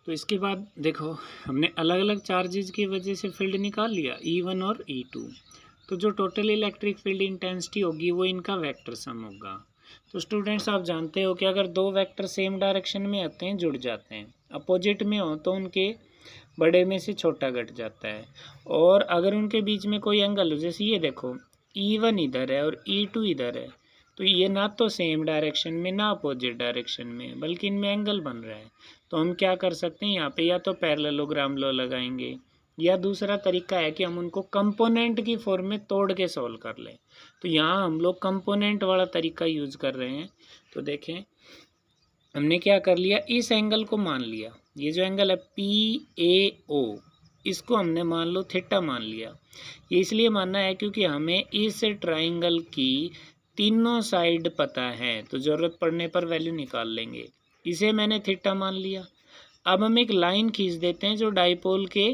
तो इसके बाद देखो हमने अलग अलग चार्जेज की वजह से फील्ड निकाल लिया E1 और E2। तो जो टोटल इलेक्ट्रिक फील्ड इंटेंसिटी होगी वो इनका वेक्टर सम होगा। तो स्टूडेंट्स आप जानते हो कि अगर दो वेक्टर सेम डायरेक्शन में आते हैं, जुड़ जाते हैं, अपोजिट में हो तो उनके बड़े में से छोटा घट जाता है। और अगर उनके बीच में कोई एंगल हो, जैसे ये देखो E1 इधर है और E2 इधर है, तो ये ना तो सेम डायरेक्शन में ना अपोजिट डायरेक्शन में, बल्कि इनमें एंगल बन रहा है। तो हम क्या कर सकते हैं यहाँ पे, या तो पैरेललोग्राम लॉ लगाएंगे या दूसरा तरीका है कि हम उनको कंपोनेंट की फॉर्म में तोड़ के सॉल्व कर लें। तो यहाँ हम लोग कंपोनेंट वाला तरीका यूज कर रहे हैं। तो देखें हमने क्या कर लिया, इस एंगल को मान लिया, ये जो एंगल है PAO, इसको हमने मान लो थीटा मान लिया। ये इसलिए मानना है क्योंकि हमें इस ट्राइंगल की तीनों साइड पता है, तो ज़रूरत पड़ने पर वैल्यू निकाल लेंगे। इसे मैंने थीटा मान लिया। अब हम एक लाइन खींच देते हैं जो डाइपोल के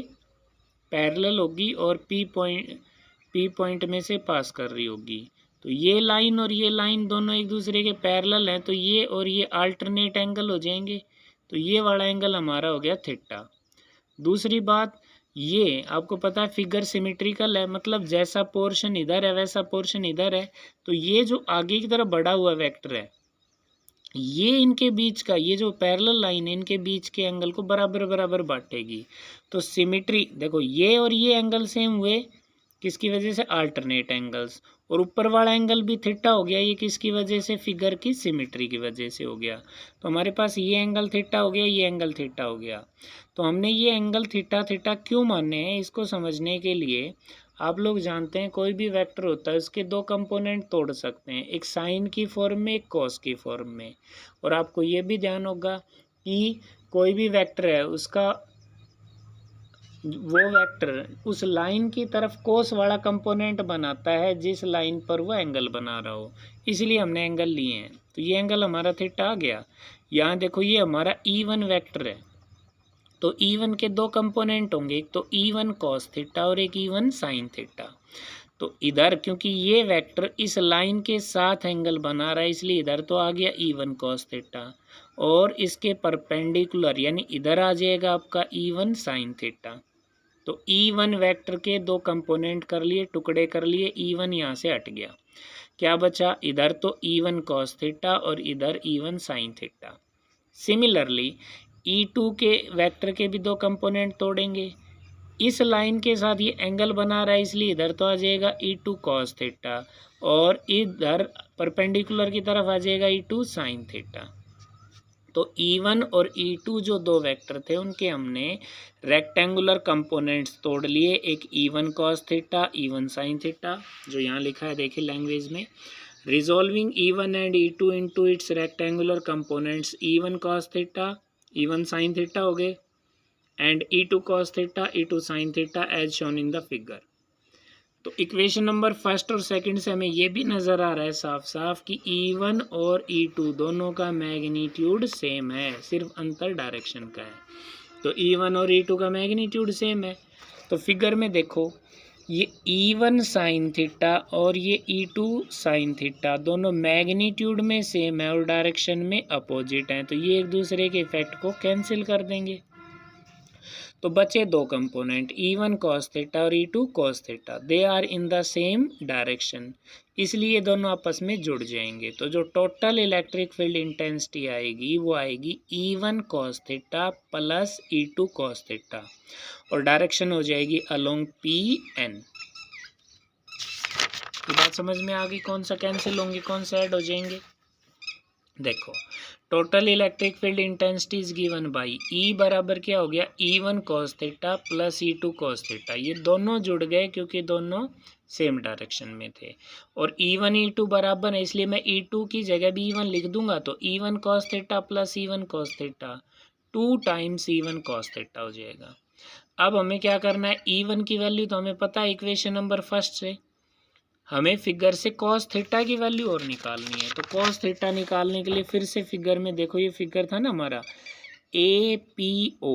पैरेलल होगी और पी पॉइंट में से पास कर रही होगी। तो ये लाइन और ये लाइन दोनों एक दूसरे के पैरेलल हैं, तो ये और ये अल्टरनेट एंगल हो जाएंगे। तो ये वाला एंगल हमारा हो गया थीटा। दूसरी बात, ये आपको पता है फिगर सिमेट्रिकल है, मतलब जैसा पोर्शन इधर है वैसा पोर्शन इधर है। तो ये जो आगे की तरफ बढ़ा हुआ वेक्टर है, ये इनके बीच का, ये जो पैरेलल लाइन है इनके बीच के एंगल को बराबर बराबर बांटेगी। तो सिमेट्री देखो, ये और ये एंगल सेम हुए, किसकी वजह से, अल्टरनेट एंगल्स। और ऊपर वाला एंगल भी थीटा हो गया, ये किसकी वजह से, फिगर की सिमेट्री की वजह से हो गया। तो हमारे पास ये एंगल थीटा हो गया, ये एंगल थीटा हो गया। तो हमने ये एंगल थीटा थीटा क्यों माने हैं, इसको समझने के लिए आप लोग जानते हैं कोई भी वेक्टर होता है उसके दो कंपोनेंट तोड़ सकते हैं, एक साइन की फॉर्म में, एक कॉस की फॉर्म में। और आपको ये भी ध्यान होगा कि कोई भी वेक्टर है उसका वो वेक्टर उस लाइन की तरफ कोस वाला कंपोनेंट बनाता है जिस लाइन पर वो एंगल बना रहा हो, इसलिए हमने एंगल लिए हैं। तो ये एंगल हमारा थीटा आ गया। यहाँ देखो ये हमारा E1 वेक्टर है, तो E1 के दो कंपोनेंट होंगे, एक तो E1 कॉस थीटा और एक E1 साइन थीटा। तो इधर क्योंकि ये वेक्टर इस लाइन के साथ एंगल बना रहा है, इसलिए इधर तो आ गया E1 कॉस थीटा, और इसके परपेंडिकुलर यानी इधर आ जाएगा आपका E1 साइन थीटा। तो E1 वेक्टर के दो कंपोनेंट कर लिए, टुकड़े कर लिए, E1 यहाँ से हट गया, क्या बचा, इधर तो E1 कॉस थीटा और इधर E1 sine theta. Similarly E2 के वेक्टर के भी दो कंपोनेंट तोड़ेंगे, इस लाइन के साथ ये एंगल बना रहा है इसलिए इधर तो आ जाएगा E2 कॉस थीटा और इधर परपेंडिकुलर की तरफ आ जाएगा E2 साइन थीटा। तो E1 और E2 जो दो वेक्टर थे उनके हमने रेक्टेंगुलर कंपोनेंट्स तोड़ लिए, एक E1 cos theta, E1 sine theta, जो यहाँ लिखा है देखिए लैंग्वेज में। Resolving E1 and E2 into its rectangular components, E1 cos theta, E1 sine theta हो गए, and E2 cos theta, E2 sin theta as shown in the figure. तो equation number first और सेकंड से हमें ये भी नज़र आ रहा है साफ साफ कि E1 और E2 दोनों का मैग्नीट्यूड सेम है, सिर्फ अंतर डायरेक्शन का है। तो E1 और E2 का मैग्नीट्यूड सेम है। तो फिगर में देखो ये E1 साइन थीटा और ये E2 साइन थीटा दोनों मैग्नीट्यूड में सेम है और डायरेक्शन में अपोजिट हैं, तो ये एक दूसरे के इफेक्ट को कैंसिल कर देंगे। तो बचे दो कंपोनेंट E1 cos थीटा और E2 cos theta, they are in the same direction, इसलिए दोनों आपस में जुड़ जाएंगे। तो जो टोटल इलेक्ट्रिक फील्ड इंटेंसिटी आएगी वो आएगी E1 cos theta plus E2 cos theta, और डायरेक्शन हो जाएगी अलोंग PN। ये बात समझ में आ गई, कौन सा कैंसिल होंगे कौन सा ऐड हो जाएंगे। देखो total electric field intensity is given by E बराबर क्या हो गया, E1 cos theta plus E2 cos theta, ये दोनों जुड़ गए क्योंकि दोनों सेम डायरेक्शन में थे। और E1 E2 बराबर है, इसलिए मैं E2 की जगह भी E1 लिख दूंगा, तो E1 cos theta plus E1 cos theta 2 times E1 cos theta हो जाएगा। अब हमें क्या करना है, E1 की वैल्यू तो हमें पता है इक्वेशन नंबर फर्स्ट से, हमें फिगर से cos थीटा की वैल्यू और निकालनी है। तो cos थीटा निकालने के लिए फिर से फिगर में देखो, ये फिगर था ना हमारा APO,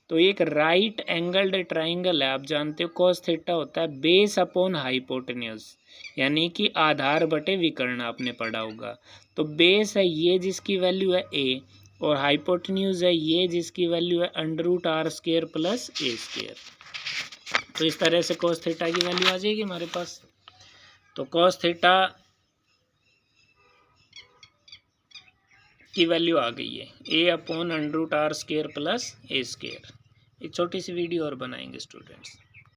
तो एक राइट एंगल्ड ट्राइंगल है, आप जानते हो cos थीटा होता है बेस अपॉन हाइपोटेन्यूज, यानी कि आधार बटे विकर्ण आपने पढ़ा होगा। तो बेस है ये जिसकी वैल्यू है A, और हाइपोटेन्यूज है ये, जिसकी वैल्यू है √r² प्लस a²। तो इस तरह से cos थीटा की वैल्यू आ जाएगी हमारे पास। तो cos थीटा की वैल्यू आ गई है a/√r² प्लस a²। एक छोटी सी वीडियो और बनाएंगे स्टूडेंट्स।